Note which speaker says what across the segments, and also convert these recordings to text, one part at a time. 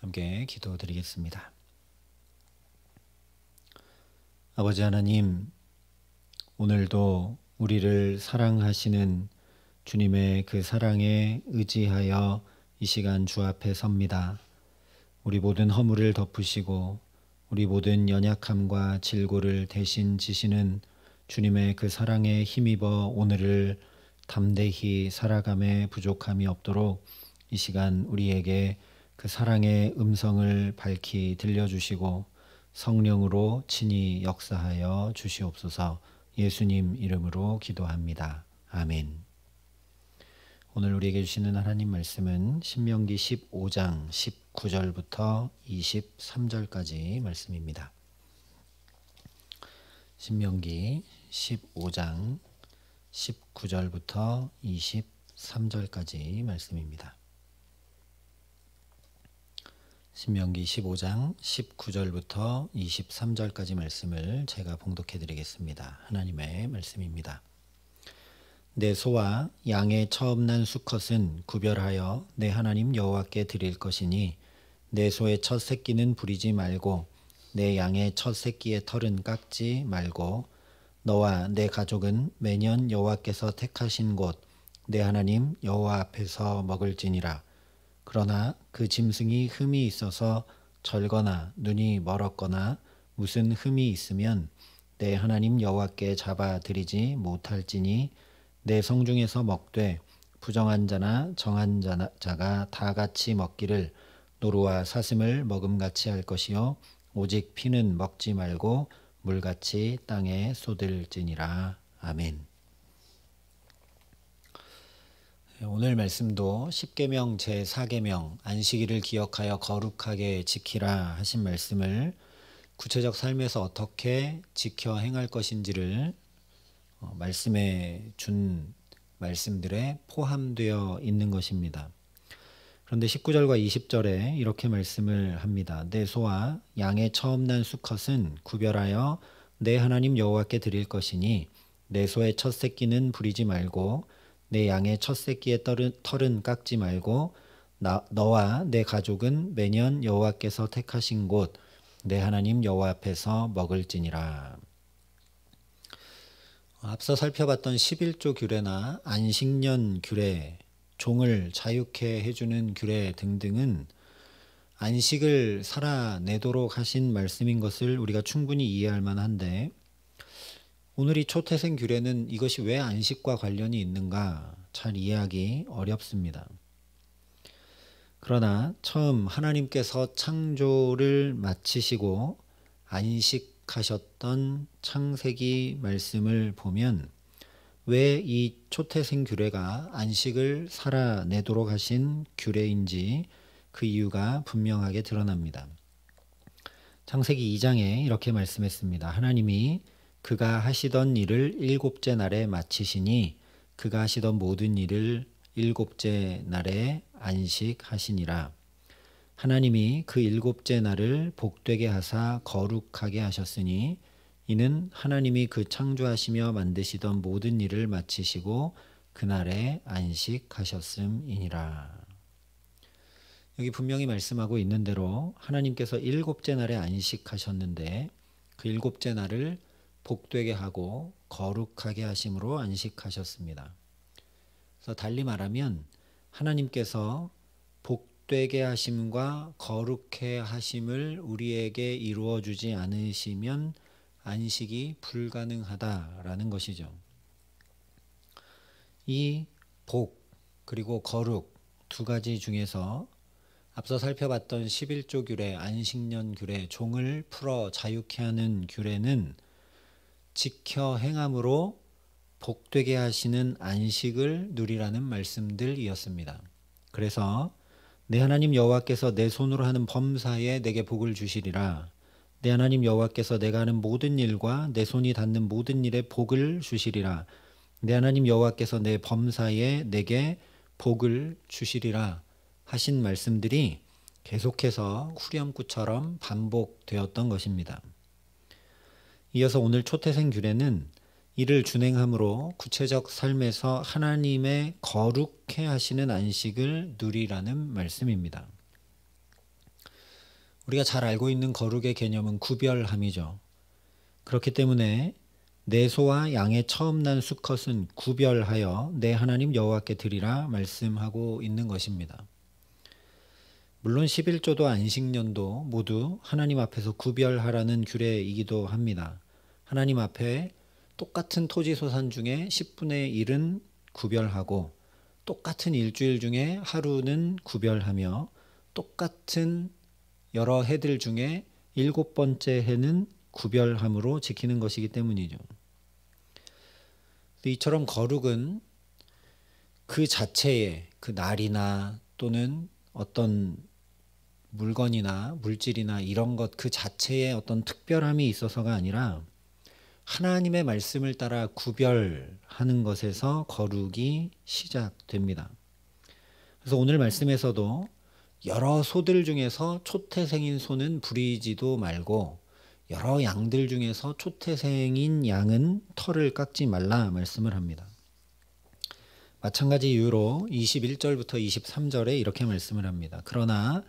Speaker 1: 함께 기도드리겠습니다. 아버지 하나님, 오늘도 우리를 사랑하시는 주님의 그 사랑에 의지하여 이 시간 주 앞에 섭니다. 우리 모든 허물을 덮으시고 우리 모든 연약함과 질고를 대신 지시는 주님의 그 사랑에 힘입어 오늘을 담대히 살아감에 부족함이 없도록 이 시간 우리에게 그 사랑의 음성을 밝히 들려주시고 성령으로 친히 역사하여 주시옵소서. 예수님 이름으로 기도합니다. 아멘. 오늘 우리에게 주시는 하나님 말씀은 신명기 15장 19절부터 23절까지 말씀입니다. 신명기 15장 19절부터 23절까지 말씀입니다. 신명기 15장 19절부터 23절까지 말씀을 제가 봉독해 드리겠습니다. 하나님의 말씀입니다. 내 소와 양의 처음 난 수컷은 구별하여 내 하나님 여호와께 드릴 것이니 내 소의 첫 새끼는 부리지 말고 내 양의 첫 새끼의 털은 깎지 말고 너와 내 가족은 매년 여호와께서 택하신 곳 내 하나님 여호와 앞에서 먹을지니라. 그러나 그 짐승이 흠이 있어서 절거나 눈이 멀었거나 무슨 흠이 있으면 내 하나님 여호와께 잡아 드리지 못할지니 내 성중에서 먹되 부정한 자나 정한 자가 다 같이 먹기를 노루와 사슴을 먹음같이 할 것이요 오직 피는 먹지 말고 물같이 땅에 쏟을지니라. 아멘. 오늘 말씀도 십계명 제4계명 안식일을 기억하여 거룩하게 지키라 하신 말씀을 구체적 삶에서 어떻게 지켜 행할 것인지를 말씀에 준 말씀들에 포함되어 있는 것입니다. 그런데 19절과 20절에 이렇게 말씀을 합니다. 내 소와 양의 처음 난 수컷은 구별하여 내 하나님 여호와께 드릴 것이니 내 소의 첫 새끼는 부리지 말고 내 양의 첫 새끼의 털은 깎지 말고 너와 내 가족은 매년 여호와께서 택하신 곳 내 하나님 여호와 앞에서 먹을지니라. 앞서 살펴봤던 11조 규례나 안식년 규례, 종을 자유케 해주는 규례 등등은 안식을 살아내도록 하신 말씀인 것을 우리가 충분히 이해할 만한데 오늘 이 초태생 규례는 이것이 왜 안식과 관련이 있는가 잘 이해하기 어렵습니다. 그러나 처음 하나님께서 창조를 마치시고 안식하셨던 창세기 말씀을 보면 왜 이 초태생 규례가 안식을 살아내도록 하신 규례인지 그 이유가 분명하게 드러납니다. 창세기 2장에 이렇게 말씀했습니다. 하나님이 그가 하시던 일을 일곱째 날에 마치시니 그가 하시던 모든 일을 일곱째 날에 안식하시니라. 하나님이 그 일곱째 날을 복되게 하사 거룩하게 하셨으니 이는 하나님이 그 창조하시며 만드시던 모든 일을 마치시고 그날에 안식하셨음이니라. 여기 분명히 말씀하고 있는 대로 하나님께서 일곱째 날에 안식하셨는데 그 일곱째 날을 복되게 하고 거룩하게 하심으로 안식하셨습니다. 그래서 달리 말하면 하나님께서 복되게 하심과 거룩해 하심을 우리에게 이루어 주지 않으시면 안식이 불가능하다라는 것이죠. 이 복 그리고 거룩 두 가지 중에서 앞서 살펴봤던 11조 규례, 안식년 규례, 종을 풀어 자유케 하는 규례는 지켜 행함으로 복되게 하시는 안식을 누리라는 말씀들이었습니다. 그래서 내 하나님 여호와께서 내 손으로 하는 범사에 내게 복을 주시리라. 내 하나님 여호와께서 내가 하는 모든 일과 내 손이 닿는 모든 일에 복을 주시리라. 내 하나님 여호와께서 내 범사에 내게 복을 주시리라 하신 말씀들이 계속해서 후렴구처럼 반복되었던 것입니다. 이어서 오늘 초태생 규례는 이를 준행함으로 구체적 삶에서 하나님의 거룩해 하시는 안식을 누리라는 말씀입니다. 우리가 잘 알고 있는 거룩의 개념은 구별함이죠. 그렇기 때문에 내 소와 양의 처음 난 수컷은 구별하여 내 하나님 여호와께 드리라 말씀하고 있는 것입니다. 물론 11조도 안식년도 모두 하나님 앞에서 구별하라는 규례이기도 합니다. 하나님 앞에 똑같은 토지소산 중에 10분의 1은 구별하고 똑같은 일주일 중에 하루는 구별하며 똑같은 여러 해들 중에 7번째 해는 구별함으로 지키는 것이기 때문이죠. 이처럼 거룩은 그 자체의 그 날이나 또는 어떤 물건이나 물질이나 이런 것 그 자체의 어떤 특별함이 있어서가 아니라 하나님의 말씀을 따라 구별하는 것에서 거룩이 시작됩니다. 그래서 오늘 말씀에서도 여러 소들 중에서 초태생인 소는 부리지도 말고 여러 양들 중에서 초태생인 양은 털을 깎지 말라 말씀을 합니다. 마찬가지 이유로 21절부터 23절에 이렇게 말씀을 합니다. 그러나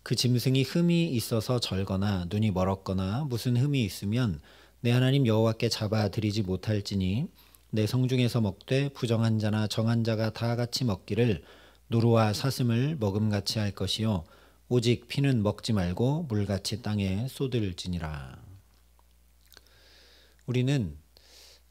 Speaker 1: 그 짐승이 흠이 있어서 절거나 눈이 멀었거나 무슨 흠이 있으면 내 하나님 여호와께 잡아 드리지 못할지니 내 성중에서 먹되 부정한 자나 정한 자가 다 같이 먹기를 노루와 사슴을 먹음같이 할 것이요 오직 피는 먹지 말고 물같이 땅에 쏟을지니라. 우리는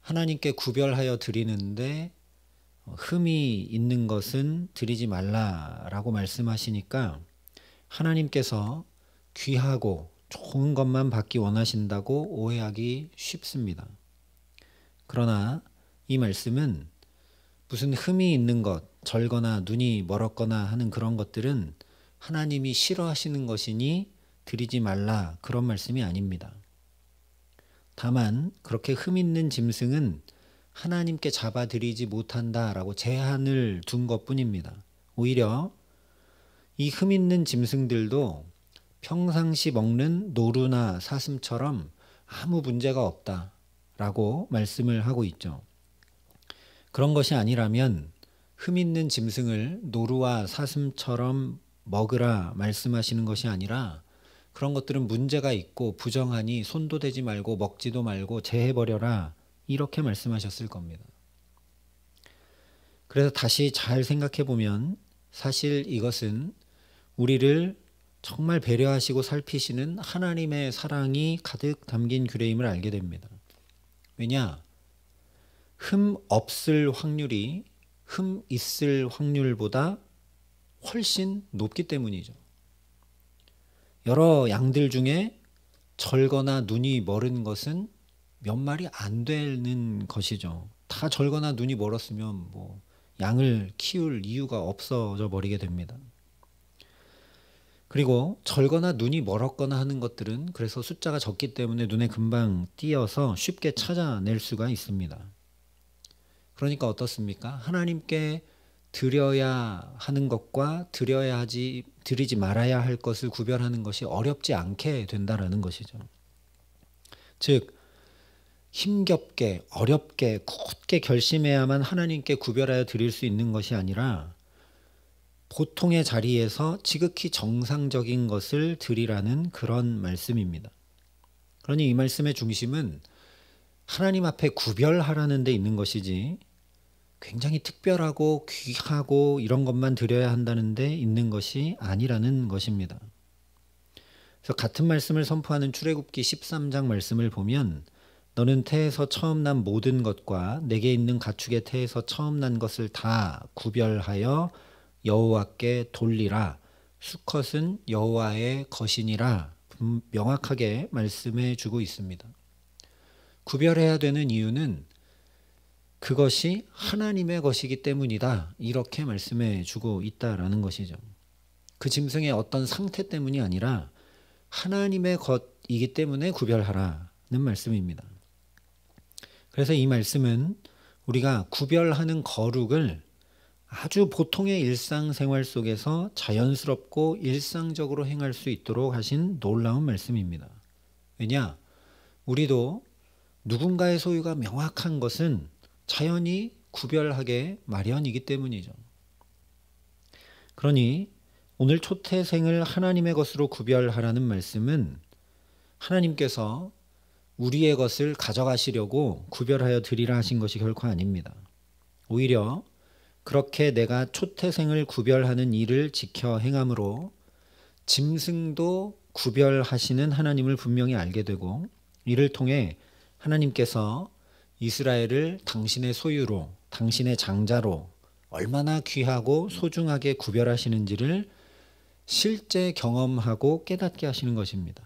Speaker 1: 하나님께 구별하여 드리는데 흠이 있는 것은 드리지 말라라고 말씀하시니까 하나님께서 귀하고 좋은 것만 받기 원하신다고 오해하기 쉽습니다. 그러나 이 말씀은 무슨 흠이 있는 것, 절거나 눈이 멀었거나 하는 그런 것들은 하나님이 싫어하시는 것이니 드리지 말라 그런 말씀이 아닙니다. 다만 그렇게 흠 있는 짐승은 하나님께 잡아드리지 못한다라고 제한을 둔 것뿐입니다. 오히려 이 흠 있는 짐승들도 평상시 먹는 노루나 사슴처럼 아무 문제가 없다라고 말씀을 하고 있죠. 그런 것이 아니라면 흠 있는 짐승을 노루와 사슴처럼 먹으라 말씀하시는 것이 아니라 그런 것들은 문제가 있고 부정하니 손도 대지 말고 먹지도 말고 제해버려라 이렇게 말씀하셨을 겁니다. 그래서 다시 잘 생각해 보면 사실 이것은 우리를 정말 배려하시고 살피시는 하나님의 사랑이 가득 담긴 규례임을 알게 됩니다. 왜냐? 흠 없을 확률이 흠 있을 확률보다 훨씬 높기 때문이죠. 여러 양들 중에 절거나 눈이 멀은 것은 몇 마리 안 되는 것이죠. 다 절거나 눈이 멀었으면 뭐 양을 키울 이유가 없어져 버리게 됩니다. 그리고 절거나 눈이 멀었거나 하는 것들은 그래서 숫자가 적기 때문에 눈에 금방 띄어서 쉽게 찾아낼 수가 있습니다. 그러니까 어떻습니까? 하나님께 드려야 하는 것과 드리지 말아야 할 것을 구별하는 것이 어렵지 않게 된다라는 것이죠. 즉 힘겹게 어렵게 굳게 결심해야만 하나님께 구별하여 드릴 수 있는 것이 아니라 보통의 자리에서 지극히 정상적인 것을 드리라는 그런 말씀입니다. 그러니 이 말씀의 중심은 하나님 앞에 구별하라는 데 있는 것이지 굉장히 특별하고 귀하고 이런 것만 드려야 한다는 데 있는 것이 아니라는 것입니다. 그래서 같은 말씀을 선포하는 출애굽기 13장 말씀을 보면 너는 태에서 처음 난 모든 것과 내게 있는 가축의 태에서 처음 난 것을 다 구별하여 여호와께 돌리라. 수컷은 여호와의 것이니라. 명확하게 말씀해 주고 있습니다. 구별해야 되는 이유는 그것이 하나님의 것이기 때문이다. 이렇게 말씀해 주고 있다라는 것이죠. 그 짐승의 어떤 상태 때문이 아니라 하나님의 것이기 때문에 구별하라는 말씀입니다. 그래서 이 말씀은 우리가 구별하는 거룩을 아주 보통의 일상생활 속에서 자연스럽고 일상적으로 행할 수 있도록 하신 놀라운 말씀입니다. 왜냐? 우리도 누군가의 소유가 명확한 것은 자연히 구별하게 마련이기 때문이죠. 그러니 오늘 초태생을 하나님의 것으로 구별하라는 말씀은 하나님께서 우리의 것을 가져가시려고 구별하여 드리라 하신 것이 결코 아닙니다. 오히려 그렇게 내가 초태생을 구별하는 일을 지켜 행함으로 짐승도 구별하시는 하나님을 분명히 알게 되고, 이를 통해 하나님께서 이스라엘을 당신의 소유로, 당신의 장자로 얼마나 귀하고 소중하게 구별하시는지를 실제 경험하고 깨닫게 하시는 것입니다.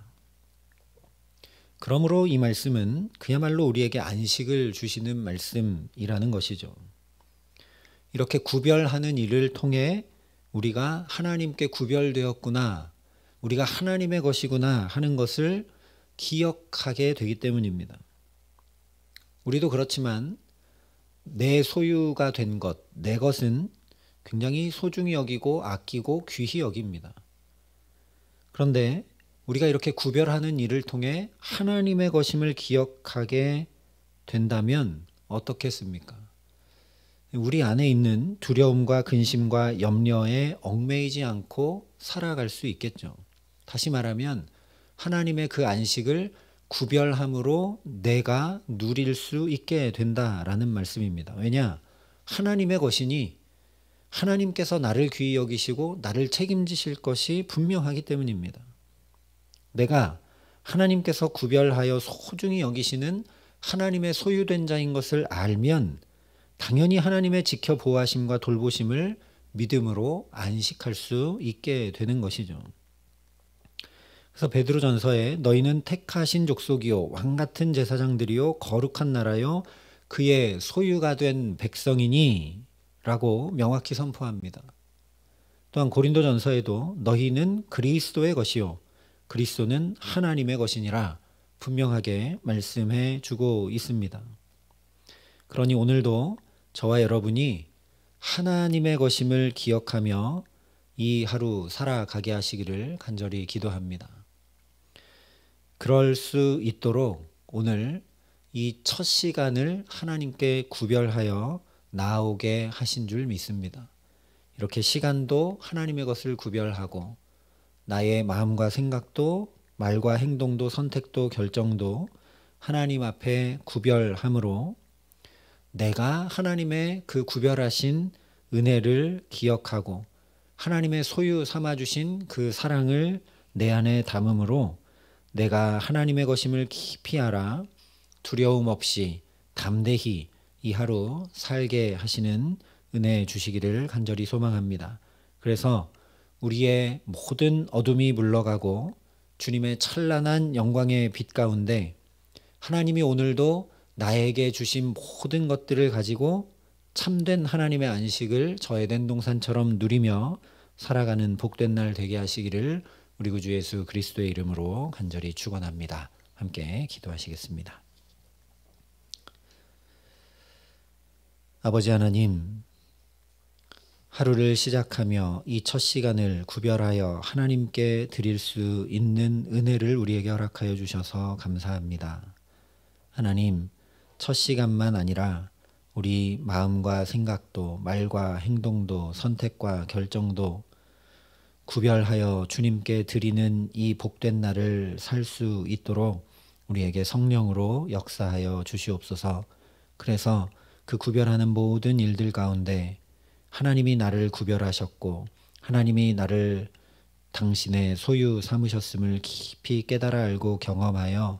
Speaker 1: 그러므로 이 말씀은 그야말로 우리에게 안식을 주시는 말씀이라는 것이죠. 이렇게 구별하는 일을 통해 우리가 하나님께 구별되었구나, 우리가 하나님의 것이구나 하는 것을 기억하게 되기 때문입니다. 우리도 그렇지만 내 소유가 된 것, 내 것은 굉장히 소중히 여기고 아끼고 귀히 여깁니다. 그런데 우리가 이렇게 구별하는 일을 통해 하나님의 것임을 기억하게 된다면 어떻겠습니까? 우리 안에 있는 두려움과 근심과 염려에 얽매이지 않고 살아갈 수 있겠죠. 다시 말하면 하나님의 그 안식을 구별함으로 내가 누릴 수 있게 된다라는 말씀입니다. 왜냐? 하나님의 것이니 하나님께서 나를 귀히 여기시고 나를 책임지실 것이 분명하기 때문입니다. 내가 하나님께서 구별하여 소중히 여기시는 하나님의 소유된 자인 것을 알면 당연히 하나님의 지켜보호하심과 돌보심을 믿음으로 안식할 수 있게 되는 것이죠. 그래서 베드로전서에 너희는 택하신 족속이요 왕같은 제사장들이요 거룩한 나라요 그의 소유가 된 백성이니 라고 명확히 선포합니다. 또한 고린도전서에도 너희는 그리스도의 것이요 그리스도는 하나님의 것이니라 분명하게 말씀해 주고 있습니다. 그러니 오늘도 저와 여러분이 하나님의 것임을 기억하며 이 하루 살아가게 하시기를 간절히 기도합니다. 그럴 수 있도록 오늘 이 첫 시간을 하나님께 구별하여 나오게 하신 줄 믿습니다. 이렇게 시간도 하나님의 것을 구별하고 나의 마음과 생각도 말과 행동도 선택도 결정도 하나님 앞에 구별함으로 내가 하나님의 그 구별하신 은혜를 기억하고 하나님의 소유 삼아주신 그 사랑을 내 안에 담음으로 내가 하나님의 것임을 깊이 알아 두려움 없이 담대히 이 하루 살게 하시는 은혜 주시기를 간절히 소망합니다. 그래서 우리의 모든 어둠이 물러가고 주님의 찬란한 영광의 빛 가운데 하나님이 오늘도 나에게 주신 모든 것들을 가지고 참된 하나님의 안식을 저의 된 동산처럼 누리며 살아가는 복된 날 되게 하시기를 우리 구주 예수 그리스도의 이름으로 간절히 축원합니다. 함께 기도하시겠습니다. 아버지 하나님, 하루를 시작하며 이 첫 시간을 구별하여 하나님께 드릴 수 있는 은혜를 우리에게 허락하여 주셔서 감사합니다. 하나님, 첫 시간만 아니라 우리 마음과 생각도 말과 행동도 선택과 결정도 구별하여 주님께 드리는 이 복된 날을 살 수 있도록 우리에게 성령으로 역사하여 주시옵소서. 그래서 그 구별하는 모든 일들 가운데 하나님이 나를 구별하셨고 하나님이 나를 당신의 소유 삼으셨음을 깊이 깨달아 알고 경험하여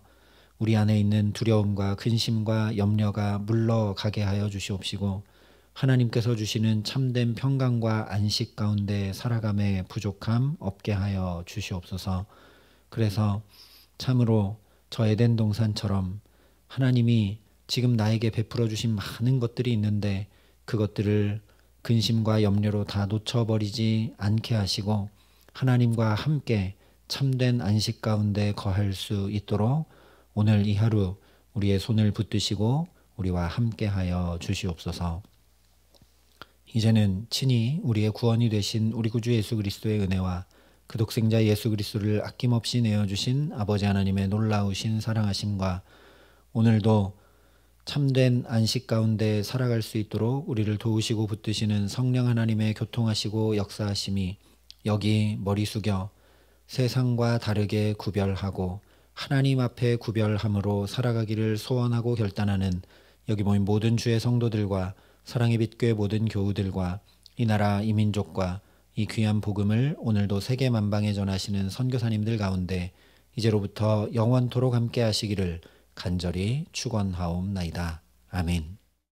Speaker 1: 우리 안에 있는 두려움과 근심과 염려가 물러가게 하여 주시옵시고 하나님께서 주시는 참된 평강과 안식 가운데 살아감에 부족함 없게 하여 주시옵소서. 그래서 참으로 저 에덴 동산처럼 하나님이 지금 나에게 베풀어 주신 많은 것들이 있는데 그것들을 근심과 염려로 다 놓쳐버리지 않게 하시고 하나님과 함께 참된 안식 가운데 거할 수 있도록 오늘 이 하루 우리의 손을 붙드시고 우리와 함께 하여 주시옵소서. 이제는 친히 우리의 구원이 되신 우리 구주 예수 그리스도의 은혜와 그 독생자 예수 그리스도를 아낌없이 내어주신 아버지 하나님의 놀라우신 사랑하심과 오늘도 참된 안식 가운데 살아갈 수 있도록 우리를 도우시고 붙드시는 성령 하나님의 교통하시고 역사하심이 여기 머리 숙여 세상과 다르게 구별하고 하나님 앞에 구별함으로 살아가기를 소원하고 결단하는 여기 모인 모든 주의 성도들과 사랑의 빛교회 모든 교우들과 이 나라 이 민족과 이 귀한 복음을 오늘도 세계 만방에 전하시는 선교사님들 가운데 이제로부터 영원토록 함께 하시기를 간절히 축원하옵나이다. 아멘.